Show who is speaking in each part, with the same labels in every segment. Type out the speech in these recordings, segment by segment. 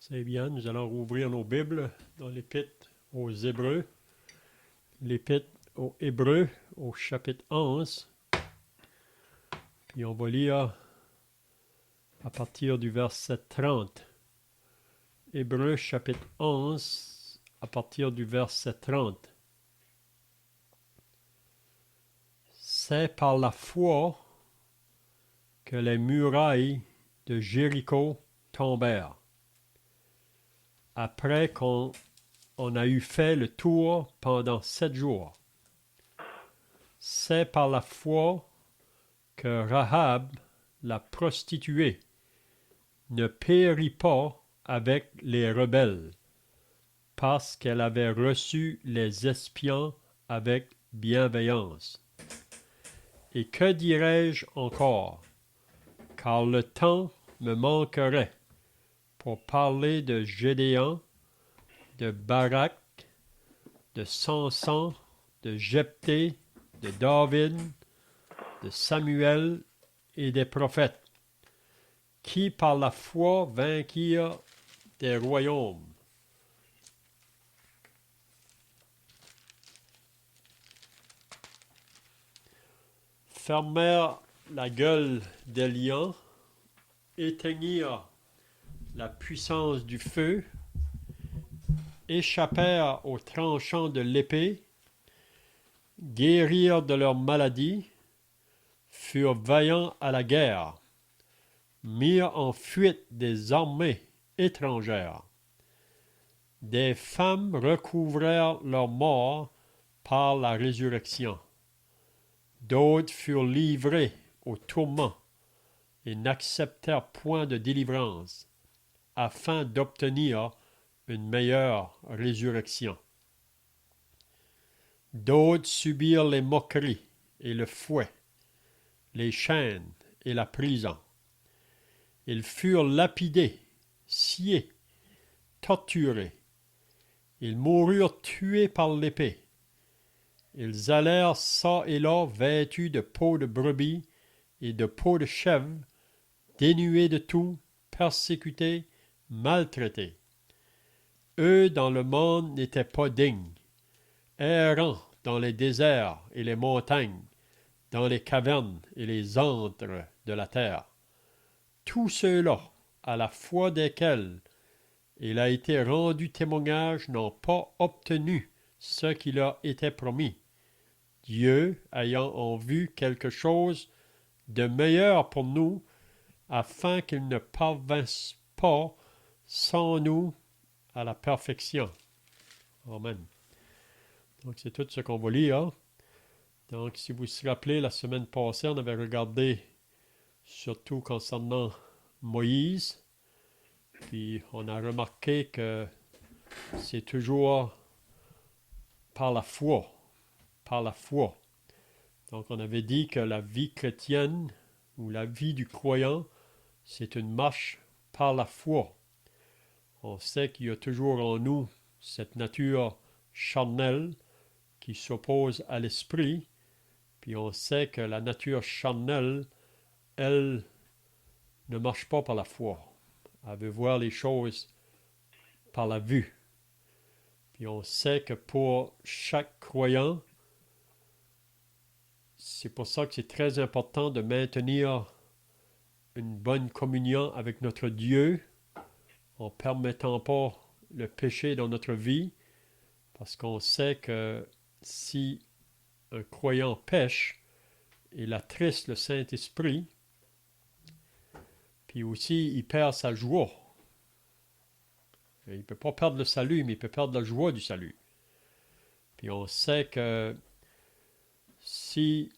Speaker 1: C'est bien, nous allons rouvrir nos Bibles dans l'Épître aux Hébreux. L'Épître aux Hébreux au chapitre 11. Puis on va lire à partir du verset 30. Hébreux chapitre 11 à partir du verset 30. C'est par la foi que les murailles de Jéricho tombèrent. Après qu'on a eu fait le tour pendant 7 jours. C'est par la foi que Rahab, la prostituée, ne périt pas avec les rebelles, parce qu'elle avait reçu les espions avec bienveillance. Et que dirais-je encore, car le temps me manquerait pour parler de Gédéon, de Barak, de Samson, de Jephthé, de David, de Samuel et des prophètes, qui par la foi vainquirent des royaumes. Fermèrent la gueule des lions, éteignirent la puissance du feu, échappèrent aux tranchants de l'épée, guérirent de leur maladie, furent vaillants à la guerre, mirent en fuite des armées étrangères. Des femmes recouvrèrent leur mort par la résurrection. D'autres furent livrés au tourment et n'acceptèrent point de délivrance, afin d'obtenir une meilleure résurrection. D'autres subirent les moqueries et le fouet, les chaînes et la prison. Ils furent lapidés, sciés, torturés. Ils moururent tués par l'épée. Ils allèrent çà et là vêtus de peau de brebis et de peau de chèvre, dénués de tout, persécutés, maltraités. Eux dans le monde n'étaient pas dignes, errants dans les déserts et les montagnes, dans les cavernes et les antres de la terre. Tous ceux-là, à la foi desquels il a été rendu témoignage, n'ont pas obtenu ce qui leur était promis. Dieu ayant en vue quelque chose de meilleur pour nous, afin qu'ils ne parvinssent pas sans nous à la perfection. Amen. Donc, c'est tout ce qu'on va lire. Donc, si vous vous rappelez, la semaine passée, on avait regardé surtout concernant Moïse. Puis, on a remarqué que c'est toujours par la foi. Par la foi. Donc, on avait dit que la vie chrétienne ou la vie du croyant, c'est une marche par la foi. On sait qu'il y a toujours en nous cette nature charnelle qui s'oppose à l'esprit, puis on sait que la nature charnelle, elle, ne marche pas par la foi. Elle veut voir les choses par la vue. Puis on sait que pour chaque croyant, c'est pour ça que c'est très important de maintenir une bonne communion avec notre Dieu en ne permettant pas le péché dans notre vie, parce qu'on sait que si un croyant pêche, il attriste le Saint-Esprit, puis aussi il perd sa joie. Il ne peut pas perdre le salut, mais il peut perdre la joie du salut. Puis on sait que si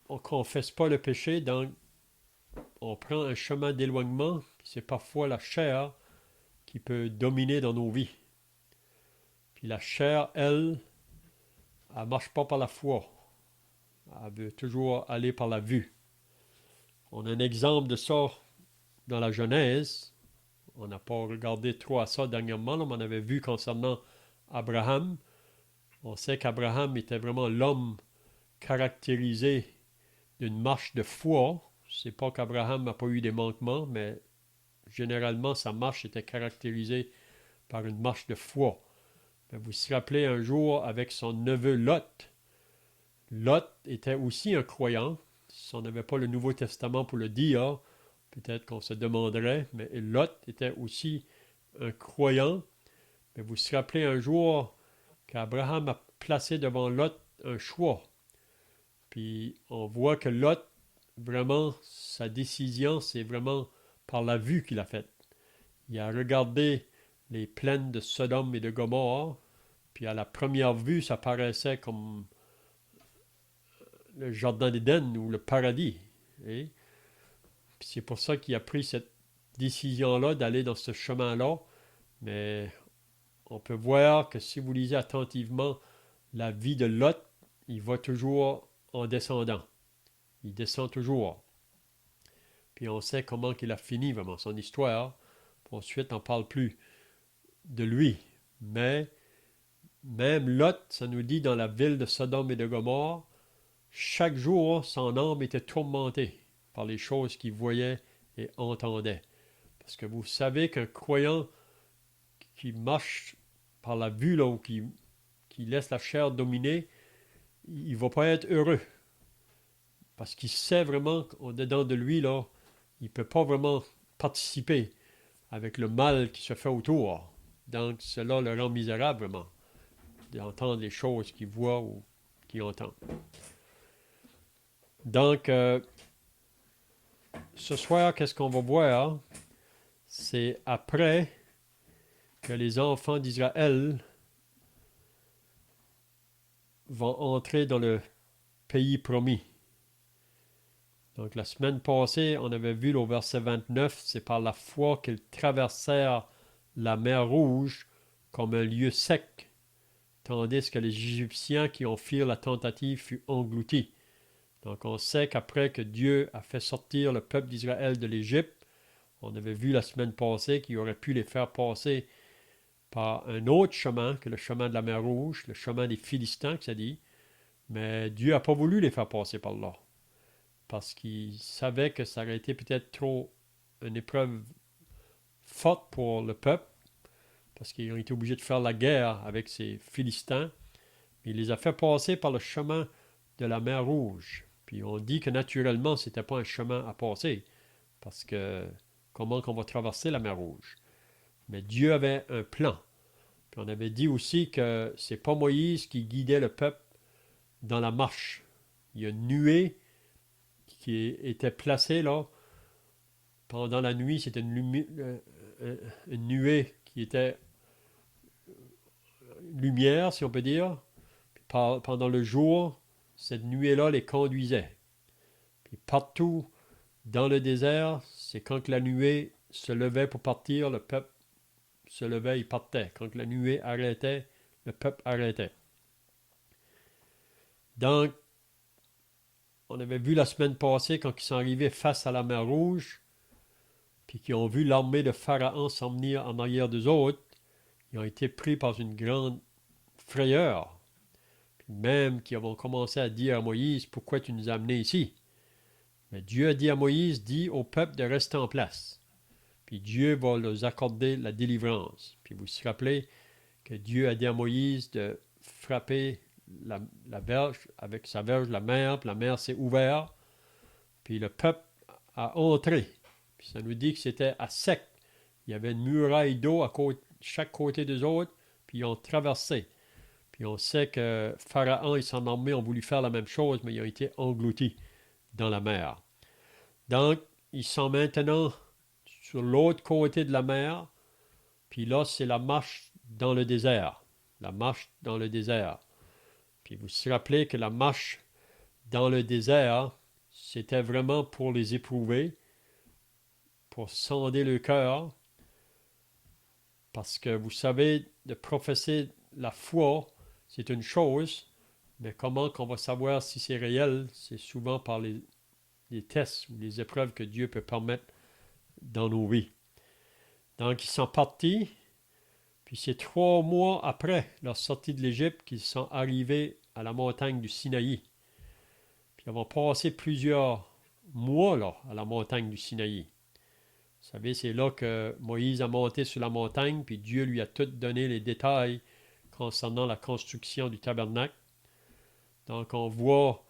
Speaker 1: on ne confesse pas le péché, donc on prend un chemin d'éloignement, c'est parfois la chair qui peut dominer dans nos vies. Puis la chair, elle ne marche pas par la foi. Elle veut toujours aller par la vue. On a un exemple de ça dans la Genèse. On n'a pas regardé trop à ça dernièrement, mais on avait vu concernant Abraham. On sait qu'Abraham était vraiment l'homme caractérisé d'une marche de foi. C'est pas qu'Abraham n'a pas eu des manquements, mais généralement sa marche était caractérisée par une marche de foi. Mais vous vous rappelez un jour avec son neveu Lot. Lot était aussi un croyant. Si on n'avait pas le Nouveau Testament pour le dire, peut-être qu'on se demanderait, mais Lot était aussi un croyant. Mais vous vous rappelez un jour qu'Abraham a placé devant Lot un choix. Puis on voit que Lot, vraiment, sa décision, c'est vraiment par la vue qu'il a faite. Il a regardé les plaines de Sodome et de Gomorrhe, puis à la première vue, ça paraissait comme le jardin d'Éden ou le paradis. Et puis c'est pour ça qu'il a pris cette décision-là d'aller dans ce chemin-là. Mais on peut voir que si vous lisez attentivement la vie de Lot, il va toujours en descendant. Il descend toujours. Puis on sait comment il a fini vraiment son histoire. Puis ensuite, on ne parle plus de lui. Mais même Lot, ça nous dit dans la ville de Sodome et de Gomorrhe, chaque jour, son âme était tourmentée par les choses qu'il voyait et entendait. Parce que vous savez qu'un croyant qui marche par la vue, là, ou qui laisse la chair dominer, il ne va pas être heureux. Parce qu'il sait vraiment qu'au-dedans de lui, là, il ne peut pas vraiment participer avec le mal qui se fait autour. Donc, cela le rend misérable, vraiment, d'entendre les choses qu'il voit ou qu'il entend. Donc, ce soir, qu'est-ce qu'on va voir? C'est après que les enfants d'Israël vont entrer dans le pays promis. Donc, la semaine passée, on avait vu au verset 29, c'est par la foi qu'ils traversèrent la mer Rouge comme un lieu sec, tandis que les Égyptiens qui en firent la tentative furent engloutis. Donc, on sait qu'après que Dieu a fait sortir le peuple d'Israël de l'Égypte, on avait vu la semaine passée qu'il aurait pu les faire passer par un autre chemin que le chemin de la mer Rouge, le chemin des Philistins, que ça dit. Mais Dieu n'a pas voulu les faire passer par là, parce qu'il savait que ça aurait été peut-être trop une épreuve forte pour le peuple, parce qu'ils ont été obligés de faire la guerre avec ces Philistins. Il les a fait passer par le chemin de la mer Rouge. Puis on dit que naturellement, ce n'était pas un chemin à passer, parce que comment qu'on va traverser la mer Rouge? Mais Dieu avait un plan. Puis on avait dit aussi que c'est pas Moïse qui guidait le peuple dans la marche. Il y a une nuée qui était placée là pendant la nuit. C'était une nuée qui était lumière, si on peut dire. Puis pendant le jour, cette nuée-là les conduisait. Puis partout dans le désert, c'est quand la nuée se levait pour partir, le peuple se levait, il partait. Quand la nuée arrêtait, le peuple arrêtait. Donc, on avait vu la semaine passée quand ils sont arrivés face à la mer Rouge, puis qu'ils ont vu l'armée de Pharaon s'en venir en arrière d'eux autres, ils ont été pris par une grande frayeur. Puis même qu'ils ont commencé à dire à Moïse, pourquoi tu nous as amenés ici? Mais Dieu a dit à Moïse, dis au peuple de rester en place. Puis Dieu va leur accorder la délivrance. Puis vous vous rappelez que Dieu a dit à Moïse de frapper la verge, avec sa verge, la mer, puis la mer s'est ouverte, puis le peuple a entré. Puis ça nous dit que c'était à sec. Il y avait une muraille d'eau à chaque côté des autres, puis ils ont traversé. Puis on sait que Pharaon et son armée ont voulu faire la même chose, mais ils ont été engloutis dans la mer. Donc, ils sont maintenant sur l'autre côté de la mer, puis là, c'est la marche dans le désert. La marche dans le désert. Puis vous vous rappelez que la marche dans le désert, c'était vraiment pour les éprouver, pour sonder le cœur, parce que vous savez, de professer la foi, c'est une chose, mais comment qu'on va savoir si c'est réel, c'est souvent par les tests ou les épreuves que Dieu peut permettre dans nos vies. Donc, ils sont partis, puis c'est 3 mois après leur sortie de l'Égypte qu'ils sont arrivés à la montagne du Sinaï. Puis ils vont passer plusieurs mois là, à la montagne du Sinaï. Vous savez, c'est là que Moïse a monté sur la montagne, puis Dieu lui a tout donné les détails concernant la construction du tabernacle. Donc on voit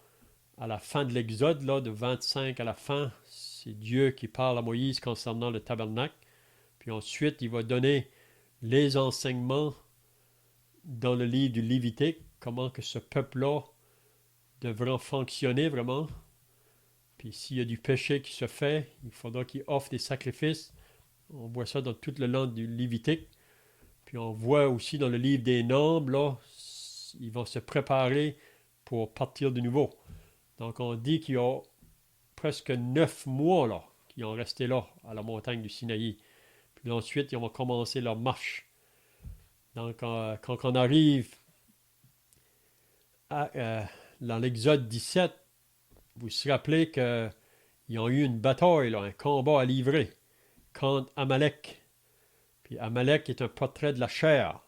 Speaker 1: à la fin de l'Exode, là, de 25 à la fin, c'est Dieu qui parle à Moïse concernant le tabernacle. Puis ensuite, il va donner les enseignements dans le livre du Lévitique, comment que ce peuple-là devrait fonctionner vraiment. Puis s'il y a du péché qui se fait, il faudra qu'il offre des sacrifices. On voit ça dans tout le long du Lévitique. Puis on voit aussi dans le livre des Nombres, là, ils vont se préparer pour partir de nouveau. Donc on dit qu'il y a presque 9 mois là, qui ont resté là, à la montagne du Sinaï. Puis ensuite, ils vont commencer leur marche. Donc quand on arrive dans l'Exode 17, vous vous rappelez qu'ils ont eu une bataille, là, un combat à livrer contre Amalek. Puis Amalek est un portrait de la chair.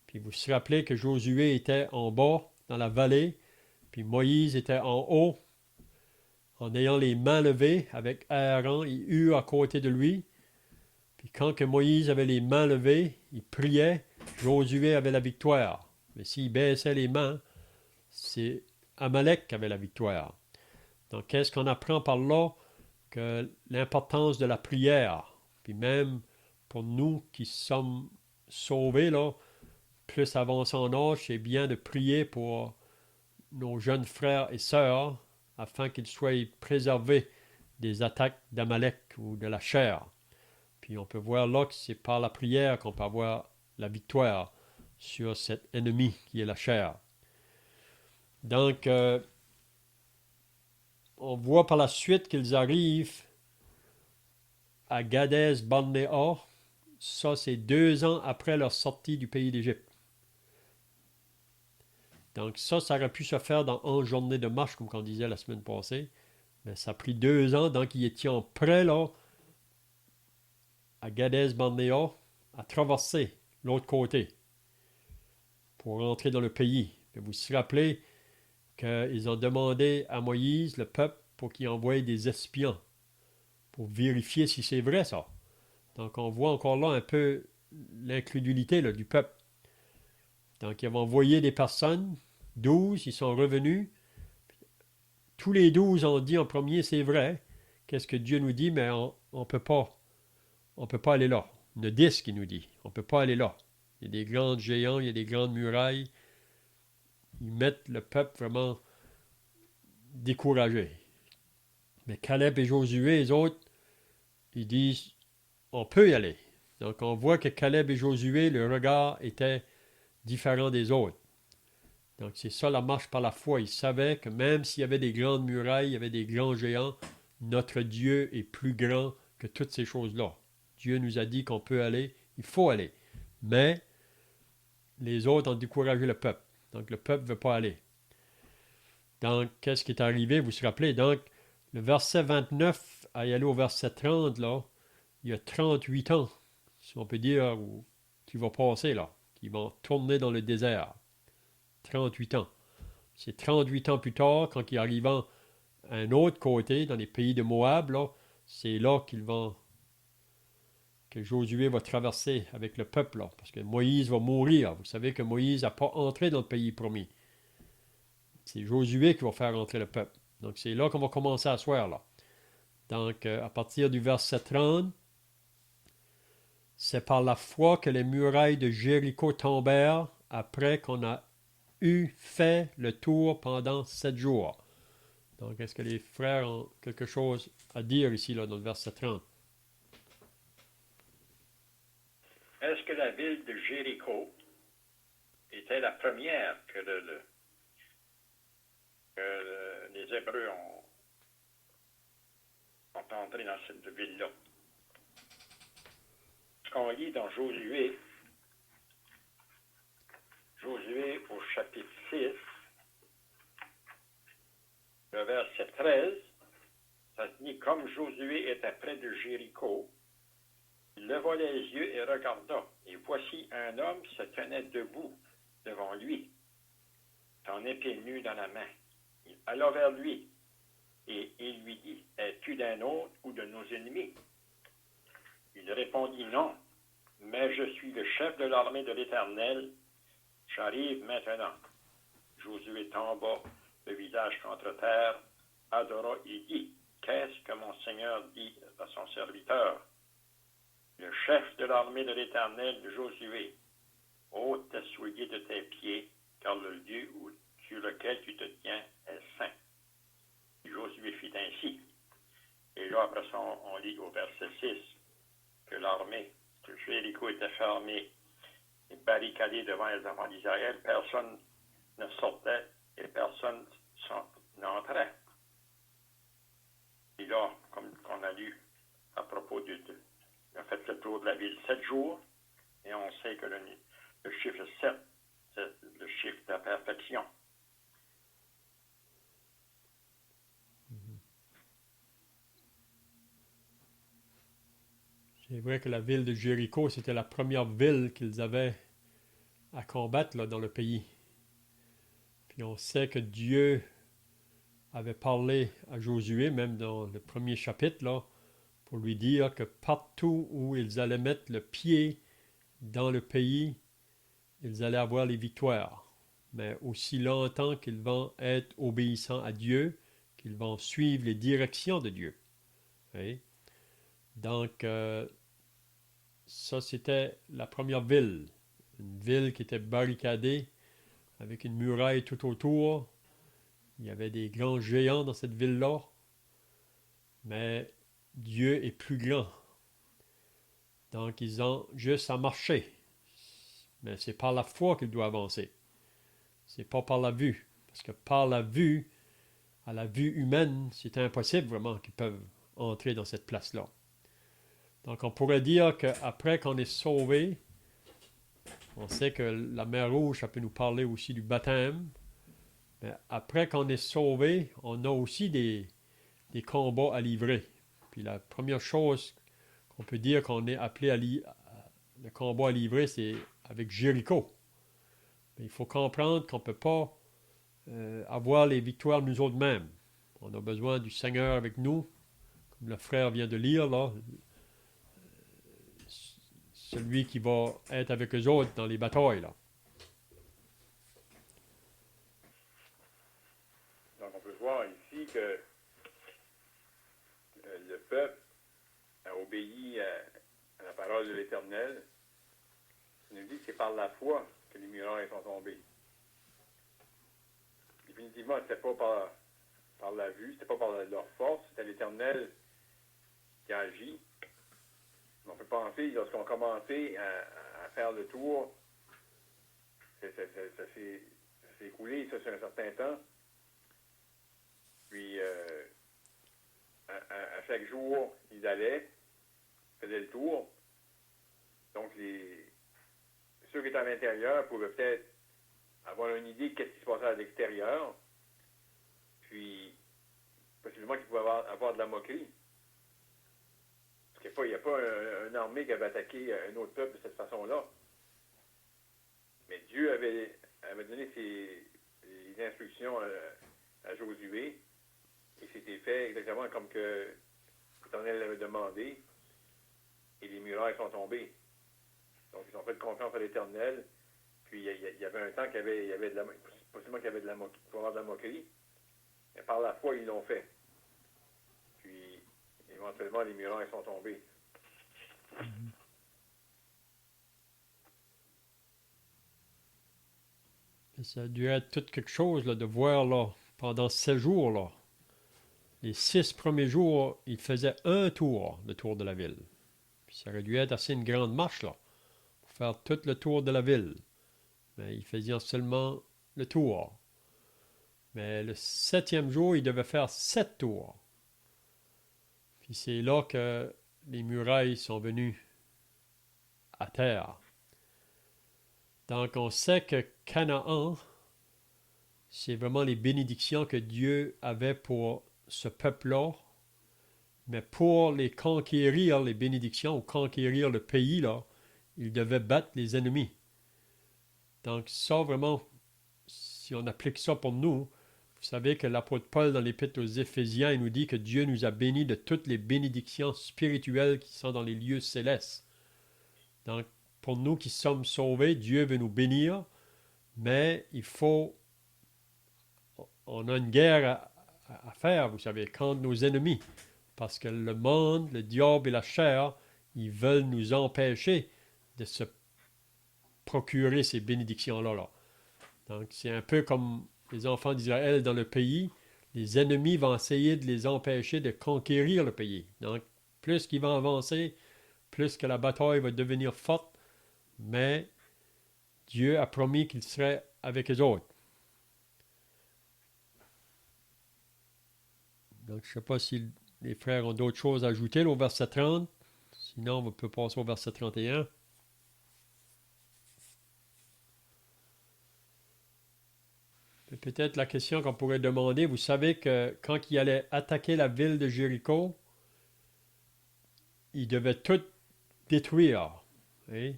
Speaker 1: Puis vous vous rappelez que Josué était en bas, dans la vallée, puis Moïse était en haut, en ayant les mains levées, avec Aaron et Hur à côté de lui. Puis quand que Moïse avait les mains levées, il priait, Josué avait la victoire. Mais s'il baissait les mains, c'est Amalek qui avait la victoire. Donc, qu'est-ce qu'on apprend par là? Que l'importance de la prière, puis même pour nous qui sommes sauvés, là, plus avancés en âge, c'est bien de prier pour nos jeunes frères et sœurs afin qu'ils soient préservés des attaques d'Amalek ou de la chair. Puis on peut voir là que c'est par la prière qu'on peut avoir la victoire sur cet ennemi qui est la chair. Donc, on voit par la suite qu'ils arrivent à Gadès Barnéa. Ça, c'est 2 ans après leur sortie du pays d'Égypte. Donc ça aurait pu se faire dans 11 journées de marche, comme on disait la semaine passée. Mais ça a pris 2 ans, donc ils étaient prêts là, à Gadès Barnéa, à traverser l'autre côté pour rentrer dans le pays. Mais vous vous rappelez qu'ils ont demandé à Moïse, le peuple, pour qu'il envoie des espions pour vérifier si c'est vrai ça. Donc on voit encore là un peu l'incrédulité là, du peuple. Donc ils ont envoyé des personnes, 12, ils sont revenus. Tous les 12 ont dit en premier, c'est vrai. Qu'est-ce que Dieu nous dit, mais on ne peut pas aller là. Il y a 10 qui nous dit, on ne peut pas aller là. Il y a des grands géants, il y a des grandes murailles. Ils mettent le peuple vraiment découragé. Mais Caleb et Josué, les autres, ils disent, on peut y aller. Donc on voit que Caleb et Josué, le regard était différent des autres. Donc c'est ça la marche par la foi. Ils savaient que même s'il y avait des grandes murailles, il y avait des grands géants, notre Dieu est plus grand que toutes ces choses-là. Dieu nous a dit qu'on peut aller, il faut aller. Mais les autres ont découragé le peuple. Donc le peuple ne veut pas aller. Donc qu'est-ce qui est arrivé? Vous vous rappelez? Donc le verset 29 à y aller au verset 30, là, il y a 38 ans, si on peut dire, qui va passer là, qui vont tourner dans le désert. 38 ans. C'est 38 ans plus tard, quand ils arrivent à un autre côté, dans les pays de Moab, là, c'est là que Josué va traverser avec le peuple, là, parce que Moïse va mourir. Vous savez que Moïse n'a pas entré dans le pays promis. C'est Josué qui va faire entrer le peuple. Donc c'est là qu'on va commencer à soir, là. Donc à partir du verset 30, c'est par la foi que les murailles de Jéricho tombèrent après qu'on a eu fait le tour pendant 7 jours. Donc, est-ce que les frères ont quelque chose à dire ici, là, dans le verset 30?
Speaker 2: Est-ce que la ville de Jéricho était la première que les Hébreux sont entrés dans cette ville-là? Ce qu'on lit dans Josué au chapitre 6, le verset 13, ça se dit, comme Josué était près de Jéricho, il leva les yeux et regarda, et voici un homme se tenait debout devant lui, son épée nue dans la main. Il alla vers lui, et il lui dit, es-tu d'un autre ou de nos ennemis? Il répondit non, mais je suis le chef de l'armée de l'Éternel, j'arrive maintenant. Josué tomba le visage contre terre, adora et dit, qu'est-ce que mon Seigneur dit à son serviteur? Le chef de l'armée de l'Éternel, Josué, ôte tes souliers de tes pieds, car le lieu sur lequel tu te tiens est saint. Josué fit ainsi. Et là, après ça, on lit au verset 6 que l'armée de Jéricho était fermée et barricadée devant les enfants d'Israël. Personne ne sortait et personne n'entrait. Et là, comme on a lu à propos on a fait le tour de la ville 7 jours, et on sait que le chiffre 7, c'est le chiffre de la perfection.
Speaker 1: C'est vrai que la ville de Jéricho, c'était la première ville qu'ils avaient à combattre là, dans le pays. Puis on sait que Dieu avait parlé à Josué, même dans le premier chapitre, là, pour lui dire que partout où ils allaient mettre le pied dans le pays, ils allaient avoir les victoires. Mais aussi longtemps qu'ils vont être obéissants à Dieu, qu'ils vont suivre les directions de Dieu. Oui? Donc, ça, c'était la première ville. Une ville qui était barricadée avec une muraille tout autour. Il y avait des grands géants dans cette ville-là. Mais Dieu est plus grand. Donc, ils ont juste à marcher. Mais c'est par la foi qu'ils doivent avancer. C'est pas par la vue. Parce que par la vue, à la vue humaine, c'est impossible vraiment qu'ils peuvent entrer dans cette place-là. Donc, on pourrait dire qu'après qu'on est sauvé, on sait que la mer Rouge, ça peut nous parler aussi du baptême. Mais après qu'on est sauvé, on a aussi des combats à livrer. Puis la première chose qu'on peut dire qu'on est appelé le combat à livrer, c'est avec Jéricho. Mais il faut comprendre qu'on ne peut pas avoir les victoires nous autres mêmes. On a besoin du Seigneur avec nous, comme le frère vient de lire là, celui qui va être avec eux autres dans les batailles là.
Speaker 3: Donc on peut voir ici que le peuple a obéi à la parole de l'Éternel. Il nous dit que c'est par la foi que les murailles sont tombées. Définitivement, ce n'était pas par la vue, ce n'était pas par leur force, c'était l'Éternel qui a agi. On peut penser, lorsqu'on a commencé à faire le tour, ça s'est écoulé, ça, sur un certain temps. Puis, à chaque jour, ils allaient, faisaient le tour. Donc, ceux qui étaient à l'intérieur pouvaient peut-être avoir une idée de ce qui se passait à l'extérieur. Puis, possiblement qu'ils pouvaient avoir de la moquerie. Parce qu'il n'y a pas une armée qui avait attaqué un autre peuple de cette façon-là. Mais Dieu avait donné les instructions à Josué, et c'était fait exactement comme que l'Éternel l'avait demandé, et les murailles sont tombées. Donc, ils ont fait confiance à l'Éternel, puis il y avait un temps qu'il y avait de la, possiblement qu'il y avait de la moquerie, qu'il pouvait avoir de la moquerie, mais par la foi, ils l'ont fait. Puis, éventuellement, les murailles sont tombées.
Speaker 1: Ça a dû être tout quelque chose là, de voir là, pendant 7 jours. Là. Les 6 premiers jours, il faisait un tour, le tour de la ville. Puis ça aurait dû être assez une grande marche là, pour faire tout le tour de la ville. Mais il faisait seulement le tour. Mais le 7e jour, il devait faire 7 tours. Puis c'est là que les murailles sont venues à terre. Donc on sait que Canaan, c'est vraiment les bénédictions que Dieu avait pour ce peuple-là. Mais pour les conquérir, les bénédictions, ou conquérir le pays, là, il devait battre les ennemis. Donc ça, vraiment, si on applique ça pour nous, il Vous savez que l'apôtre Paul, dans l'Épître aux Éphésiens, il nous dit que Dieu nous a bénis de toutes les bénédictions spirituelles qui sont dans les lieux célestes. Donc, pour nous qui sommes sauvés, Dieu veut nous bénir, mais on a une guerre à faire, vous savez, contre nos ennemis. Parce que le monde, le diable et la chair, ils veulent nous empêcher de se procurer ces bénédictions-là. Là. Donc, c'est un peu comme les enfants d'Israël dans le pays. Les ennemis vont essayer de les empêcher de conquérir le pays. Donc, plus qu'ils vont avancer, plus que la bataille va devenir forte, mais Dieu a promis qu'il serait avec eux autres. Donc, je ne sais pas si les frères ont d'autres choses à ajouter là, au verset 30. Sinon, on peut passer au verset 31. Et peut-être la question qu'on pourrait demander, vous savez que quand il allait attaquer la ville de Jéricho, il devait tout détruire. Oui?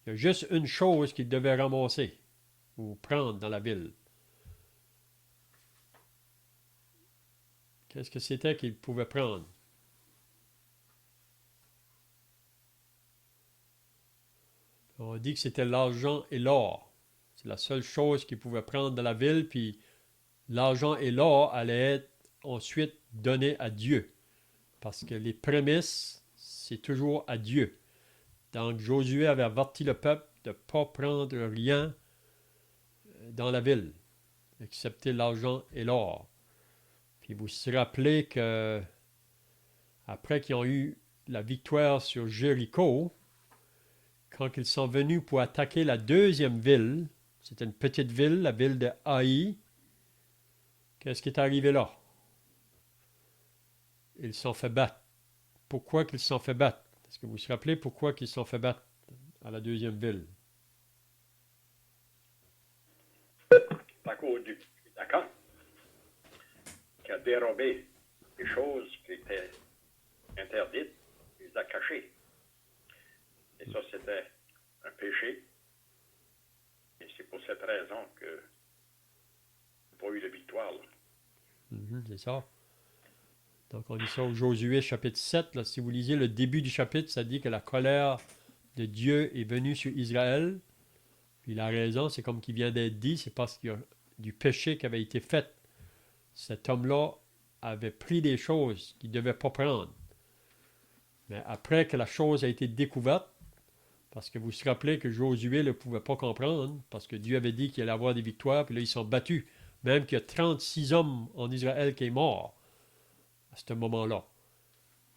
Speaker 1: Il y a juste une chose qu'il devait ramasser ou prendre dans la ville. Qu'est-ce que c'était qu'il pouvait prendre? On dit que c'était l'argent et l'or. C'est la seule chose qu'il pouvait prendre de la ville, puis l'argent et l'or allaient être ensuite donnés à Dieu. Parce que les prémices, c'est toujours à Dieu. Donc Josué avait averti le peuple de ne pas prendre rien dans la ville, excepté l'argent et l'or. Puis vous vous rappelez que après qu'ils ont eu la victoire sur Jéricho, quand ils sont venus pour attaquer la deuxième ville, c'était une petite ville, la ville de Haï, qu'est-ce qui est arrivé là? Ils se sont fait battre. Pourquoi qu'ils se sont fait battre? Est-ce que vous vous rappelez pourquoi ils se sont fait battre à la deuxième ville?
Speaker 2: À cause du Dacan, qui a dérobé des choses qui étaient interdites, il les a cachées. Et ça, c'était un péché. Et c'est pour cette raison que n'a pas eu de victoire.
Speaker 1: C'est ça. Donc, on lit ça au Josué chapitre 7. Là. Si vous lisez le début du chapitre, ça dit que la colère de Dieu est venue sur Israël. Puis la raison, c'est comme qui vient d'être dit, c'est parce qu'il y a du péché qui avait été fait. Cet homme-là avait pris des choses qu'il ne devait pas prendre. Mais après que la chose a été découverte, parce que vous vous rappelez que Josué ne pouvait pas comprendre, parce que Dieu avait dit qu'il allait avoir des victoires, puis là, ils sont battus. Même qu'il y a 36 hommes en Israël qui sont morts à ce moment-là.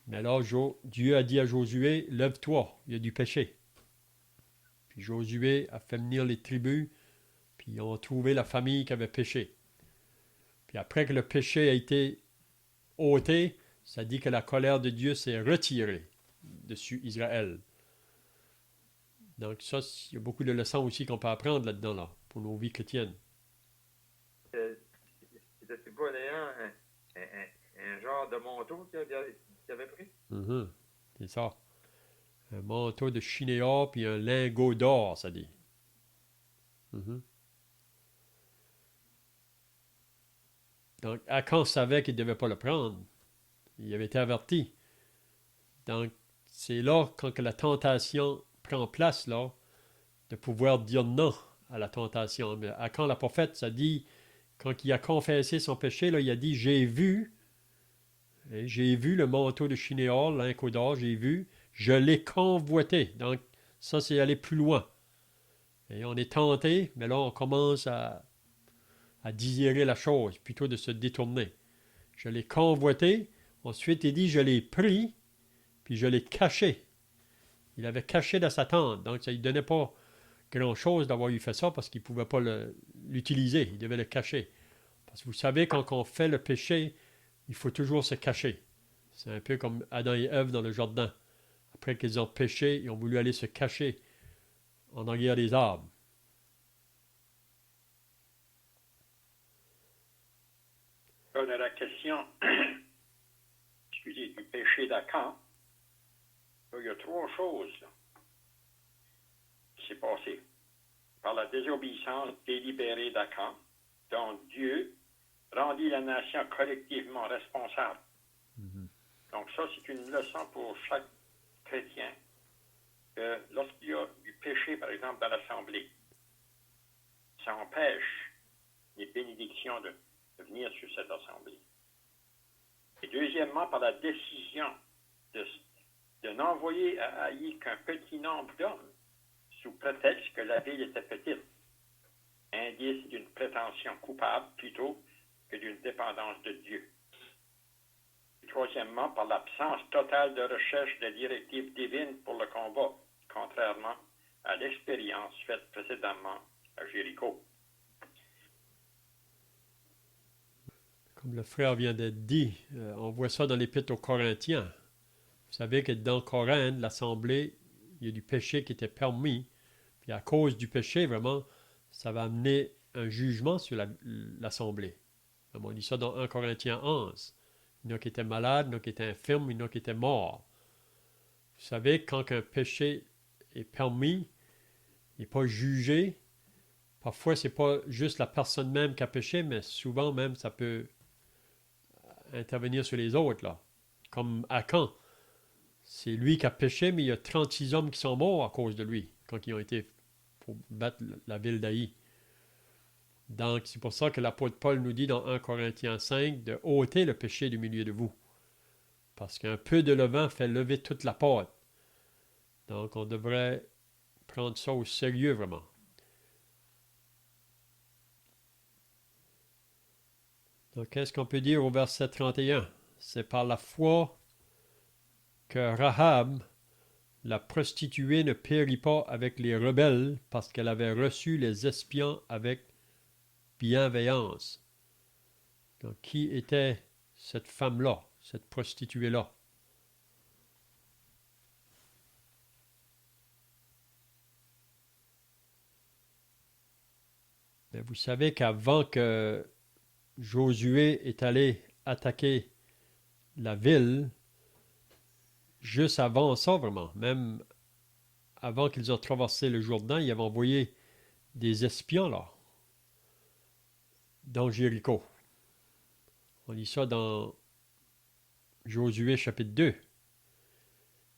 Speaker 1: Mais là, Dieu a dit à Josué, lève-toi, il y a du péché. Puis Josué a fait venir les tribus, puis ils ont trouvé la famille qui avait péché. Puis après que le péché a été ôté, ça dit que la colère de Dieu s'est retirée dessus Israël. Donc ça, il y a beaucoup de leçons aussi qu'on peut apprendre là-dedans, là, pour nos vies chrétiennes.
Speaker 3: C'était pas d'ailleurs un genre de manteau qu'il avait pris?
Speaker 1: C'est ça. Un manteau de chinéa puis un lingot d'or, ça dit. Donc, Akan savait qu'il ne devait pas le prendre. Il avait été averti. Donc, c'est là, quand que la tentation prend place, là, de pouvoir dire non à la tentation. Mais Akan l'a pas fait, ça dit, quand il a confessé son péché, là, il a dit, j'ai vu le manteau de chinéa, lingot d'or, j'ai vu, je l'ai convoité. Donc, ça, c'est aller plus loin. Et on est tenté, mais là, on commence à désirer la chose, plutôt de se détourner. Je l'ai convoité, ensuite il dit, je l'ai pris, puis je l'ai caché. Il avait caché dans sa tente, donc ça ne lui donnait pas grand-chose d'avoir eu fait ça, parce qu'il ne pouvait pas l'utiliser, il devait le cacher. Parce que vous savez, quand on fait le péché, il faut toujours se cacher. C'est un peu comme Adam et Ève dans le jardin. Après qu'ils ont péché, ils ont voulu aller se cacher en arrière des arbres.
Speaker 2: On a la question, excusez, du péché d'Acan. Il y a trois choses là, qui s'est passé. Par la désobéissance délibérée d'Acan, dont Dieu rendit la nation collectivement responsable.
Speaker 1: Mhm.
Speaker 2: Donc ça, c'est une leçon pour chaque chrétien que lorsqu'il y a du péché, par exemple, dans l'Assemblée, ça empêche les bénédictions de venir sur cette Assemblée. Et deuxièmement, par la décision de n'envoyer à Haï qu'un petit nombre d'hommes, sous prétexte que la ville était petite, indice d'une prétention coupable plutôt que d'une dépendance de Dieu. Et troisièmement, par l'absence totale de recherche de directives divines pour le combat, contrairement à l'expérience faite précédemment à Jéricho.
Speaker 1: Comme le frère vient d'être dit, on voit ça dans l'Épître aux Corinthiens. Vous savez que dans Corinthe, l'Assemblée, il y a du péché qui était permis. Puis à cause du péché, vraiment, ça va amener un jugement sur l'Assemblée. On lit ça dans 1 Corinthiens 11. Il y en a qui étaient malades, il y en a qui étaient infirmes, il y en a qui étaient morts. Vous savez, quand un péché est permis, il n'est pas jugé, parfois, ce n'est pas juste la personne même qui a péché, mais souvent même, ça peut intervenir sur les autres, là. Comme Achan. C'est lui qui a péché, mais il y a 36 hommes qui sont morts à cause de lui, quand ils ont été pour battre la ville d'Aï. Donc, c'est pour ça que l'apôtre Paul nous dit dans 1 Corinthiens 5 de ôter le péché du milieu de vous. Parce qu'un peu de levain fait lever toute la pâte. Donc, on devrait prendre ça au sérieux, vraiment. Donc, qu'est-ce qu'on peut dire au verset 31? C'est par la foi que Rahab, la prostituée, ne périt pas avec les rebelles parce qu'elle avait reçu les espions avec bienveillance. Donc, qui était cette femme-là, cette prostituée-là? Mais vous savez qu'avant que Josué est allé attaquer la ville, juste avant ça, vraiment, même avant qu'ils aient traversé le Jourdain, il avait envoyé des espions là, dans Jéricho. On lit ça dans Josué chapitre 2.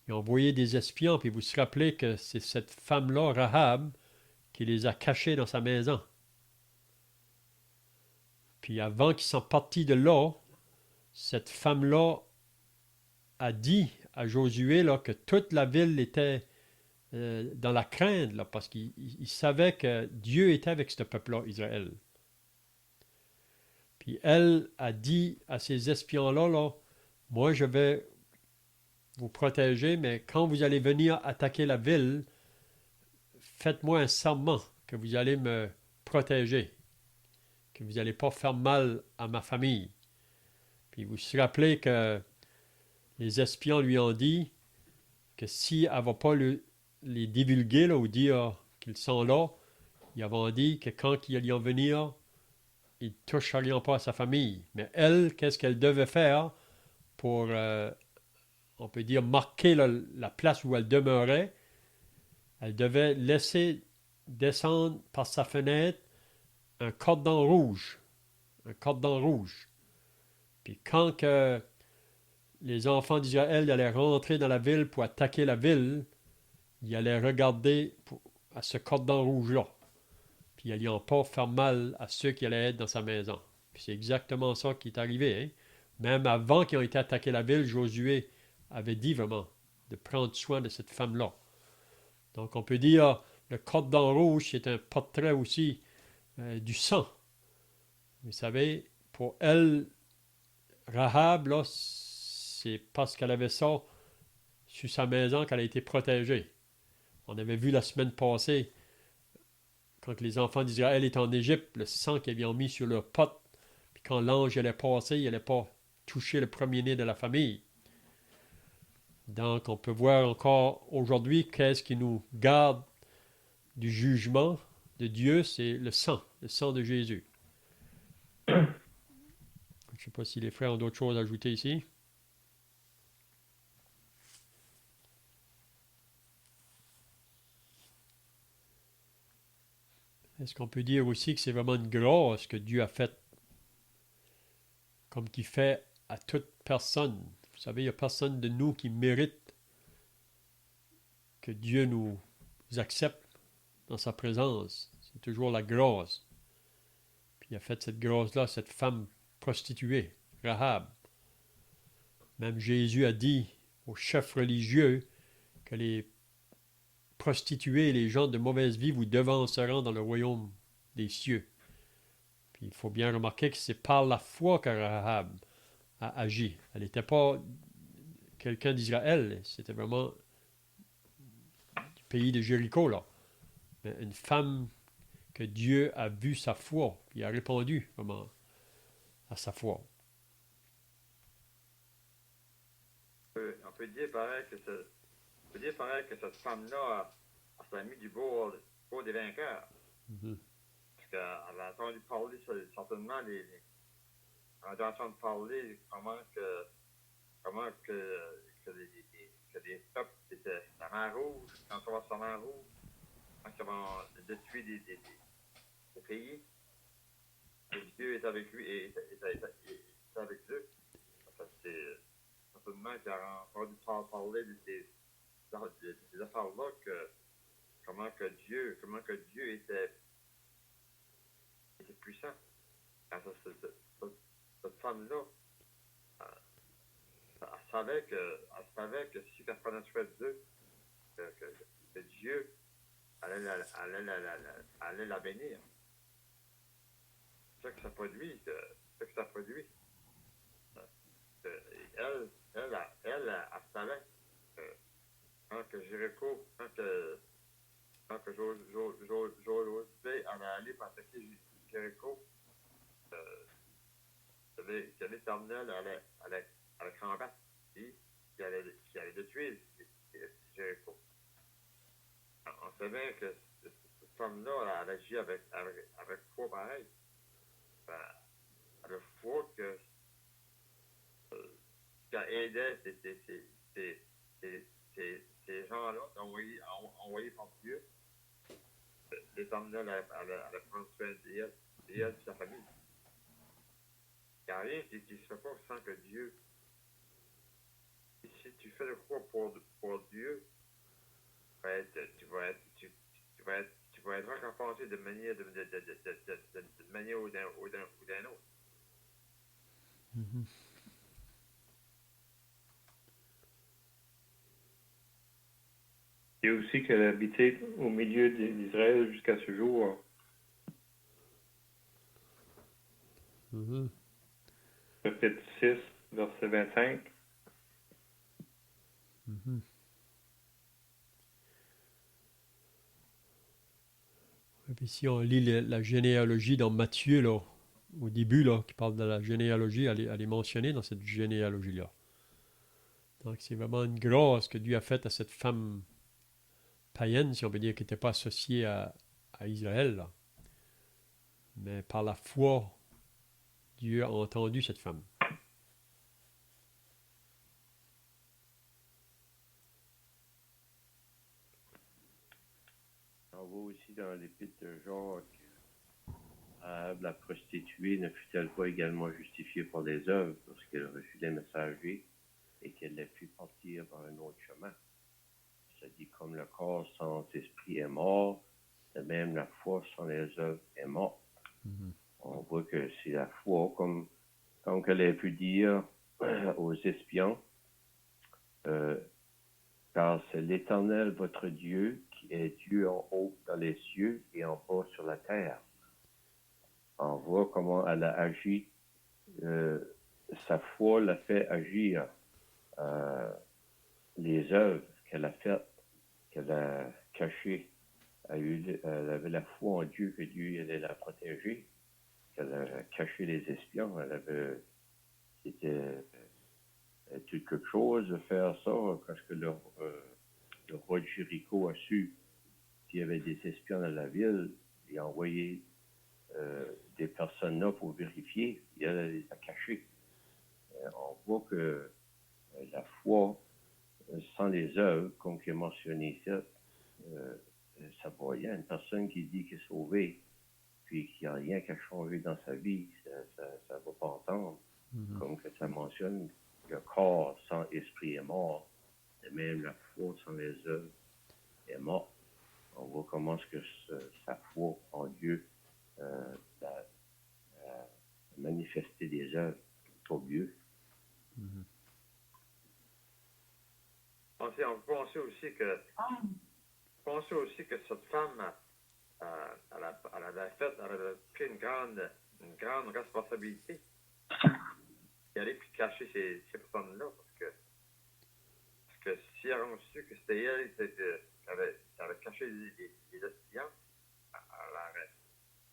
Speaker 1: Ils ont envoyé des espions, puis vous vous rappelez que c'est cette femme-là, Rahab, qui les a cachés dans sa maison. Puis avant qu'ils sont partis de là, cette femme-là a dit à Josué là, que toute la ville était dans la crainte, là, parce qu'il savait que Dieu était avec ce peuple-là, Israël. Puis elle a dit à ces espions-là, là, moi je vais vous protéger, mais quand vous allez venir attaquer la ville, faites-moi un serment que vous allez me protéger, que vous n'allez pas faire mal à ma famille. Puis vous vous rappelez que les espions lui ont dit que si elle ne va pas les divulguer là, ou dire qu'ils sont là, ils avaient dit que quand ils allaient venir, ils ne toucheraient pas à sa famille. Mais elle, qu'est-ce qu'elle devait faire pour, on peut dire, marquer la place où elle demeurait? Elle devait laisser descendre par sa fenêtre un cordon rouge. Un cordon rouge. Puis quand que les enfants d'Israël allaient rentrer dans la ville pour attaquer la ville, ils allaient regarder à ce cordon rouge-là. Puis ils n'allaient pas faire mal à ceux qui allaient être dans sa maison. Puis c'est exactement ça qui est arrivé. Hein? Même avant qu'ils aient été attaqués la ville, Josué avait dit vraiment de prendre soin de cette femme-là. Donc on peut dire le cordon rouge, c'est un portrait aussi du sang. Vous savez, pour elle, Rahab, là, c'est parce qu'elle avait ça sur sa maison qu'elle a été protégée. On avait vu la semaine passée, quand les enfants d'Israël étaient en Égypte, le sang qu'ils avaient mis sur leur pot, puis quand l'ange allait passer, il n'allait pas toucher le premier-né de la famille. Donc, on peut voir encore aujourd'hui qu'est-ce qui nous garde du jugement de Dieu, c'est le sang de Jésus. Je ne sais pas si les frères ont d'autres choses à ajouter ici. Est-ce qu'on peut dire aussi que c'est vraiment une grâce que Dieu a faite comme qu'il fait à toute personne. Vous savez, il n'y a personne de nous qui mérite que Dieu nous accepte dans sa présence. C'est toujours la grâce. Puis il a fait cette grâce-là, cette femme prostituée, Rahab. Même Jésus a dit aux chefs religieux que les prostituées et les gens de mauvaise vie vous devanceront dans le royaume des cieux. Puis il faut bien remarquer que c'est par la foi que Rahab a agi. Elle n'était pas quelqu'un d'Israël, c'était vraiment du pays de Jéricho, là. Mais une femme que Dieu a vu sa foi, puis a répondu vraiment à sa foi.
Speaker 3: On peut dire pareil que cette femme-là s'est mis du bord des vainqueurs.
Speaker 1: Mhm.
Speaker 3: Parce qu'elle a entendu parler, certainement, elle a entendu parler que les peuples étaient la mer rouge, quand on va sur la mer rouge, quand ils vont détruire des pays, et Dieu est avec lui et est avec eux. C'est certainement qu'il a entendu parler de ces affaires-là, comment que Dieu était puissant. Quand cette femme-là, elle savait que si elle prenait soin d'eux, que Dieu allait la bénir. C'est ça que ça produit. Elle savait que quand que Jéricho, quand que Josué allait aller pour attaquer Jéricho, que l'Éternel allait combattre et qui allait détruire Jéricho. On sait bien que cette femme-là, elle agit avec foi pareil. Elle a foi que qu'elle aidait ces gens-là, envoyés par Dieu. L'Éternel allait prendre soin d'elle et de sa famille. Il n'y a rien qui ne se fait pas sans que Dieu. Si tu fais le croix pour Dieu, tu vas être récompensé de manière ou d'un autre.
Speaker 1: Mhm.
Speaker 4: Et aussi qu'elle habitait au milieu d'Israël jusqu'à ce jour.
Speaker 1: Mhm.
Speaker 4: Chapitre 6, verset 25.
Speaker 1: Mhm. Et puis si on lit la généalogie dans Matthieu, là, au début, là, qui parle de la généalogie, elle est mentionnée dans cette généalogie-là. Donc c'est vraiment une grâce que Dieu a faite à cette femme païenne, si on peut dire, qui n'était pas associée à Israël, là. Mais par la foi, Dieu a entendu cette femme.
Speaker 5: On voit aussi dans l'épître de Jacques, la prostituée ne fut-elle pas également justifiée par les œuvres lorsqu'elle reçut les messagers et qu'elle les fit partir par un autre chemin? Ça dit, comme le corps sans esprit est mort, de même la foi sans les œuvres est morte.
Speaker 1: Mhm.
Speaker 5: On voit que c'est la foi, comme qu'elle a pu dire aux espions, car c'est l'Éternel votre Dieu qui est Dieu en haut dans les cieux et en bas sur la terre. On voit comment elle a agi, sa foi l'a fait agir, les œuvres qu'elle a faites, qu'elle a cachées. Elle avait la foi en Dieu, que Dieu allait la protéger, qu'elle a caché les espions, c'était quelque chose de faire ça, parce que le roi de Jéricho a su qu'il y avait des espions dans la ville, il a envoyé des personnes là pour vérifier, et elle les a cachés. On voit que la foi, sans les œuvres, comme qui est mentionné ici, ça vaut rien. Une personne qui dit qu'elle est sauvée, puis qu'il n'y a rien qui a changé dans sa vie, ça ne va pas entendre. Comme que ça mentionne, le corps sans esprit est mort, et même la foi sans les œuvres est morte. On voit comment est-ce que sa foi en Dieu a manifesté des œuvres pour Dieu.
Speaker 6: On peut penser aussi que cette femme, elle avait pris une grande responsabilité d'aller puis cacher ces personnes-là, parce que si elle a su que c'était elle qui avait caché les espions,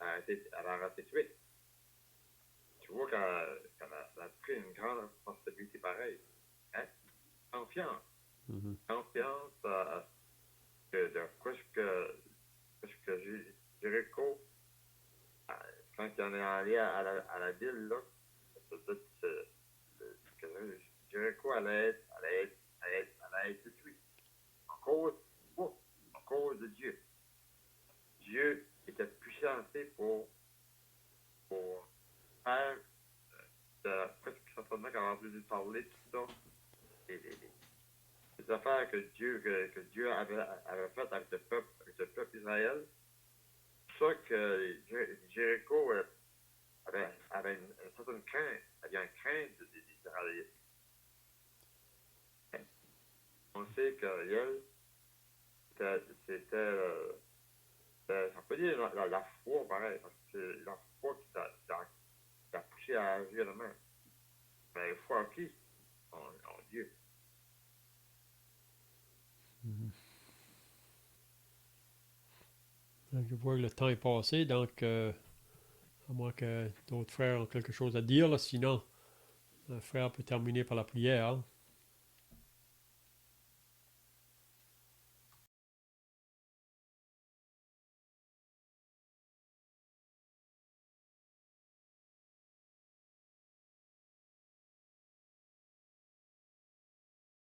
Speaker 6: elle aurait été tuée. Tu vois qu'elle a pris une grande responsabilité pareille. Hein? Confiance. Confiance de quoi que Jéricho, quand il en est allé à la ville, là, que Jéricho allait être détruit. À cause de Dieu. Dieu était puissanté pour faire certainement qu'on a entendu parler de tout ça. Les affaires que Dieu avait faites avec le peuple Israël. C'est ça que Jéricho avait une certaine crainte. Il y a une crainte des Israélites. On sait qu'Ariel, c'était on peut dire la foi, pareil, parce que c'est la foi qui t'a poussé à agir de même. Mais la foi en qui? En Dieu.
Speaker 1: Donc, je vois que le temps est passé, donc à moins que d'autres frères ont quelque chose à dire, là, sinon, le frère peut terminer par la prière. Hein.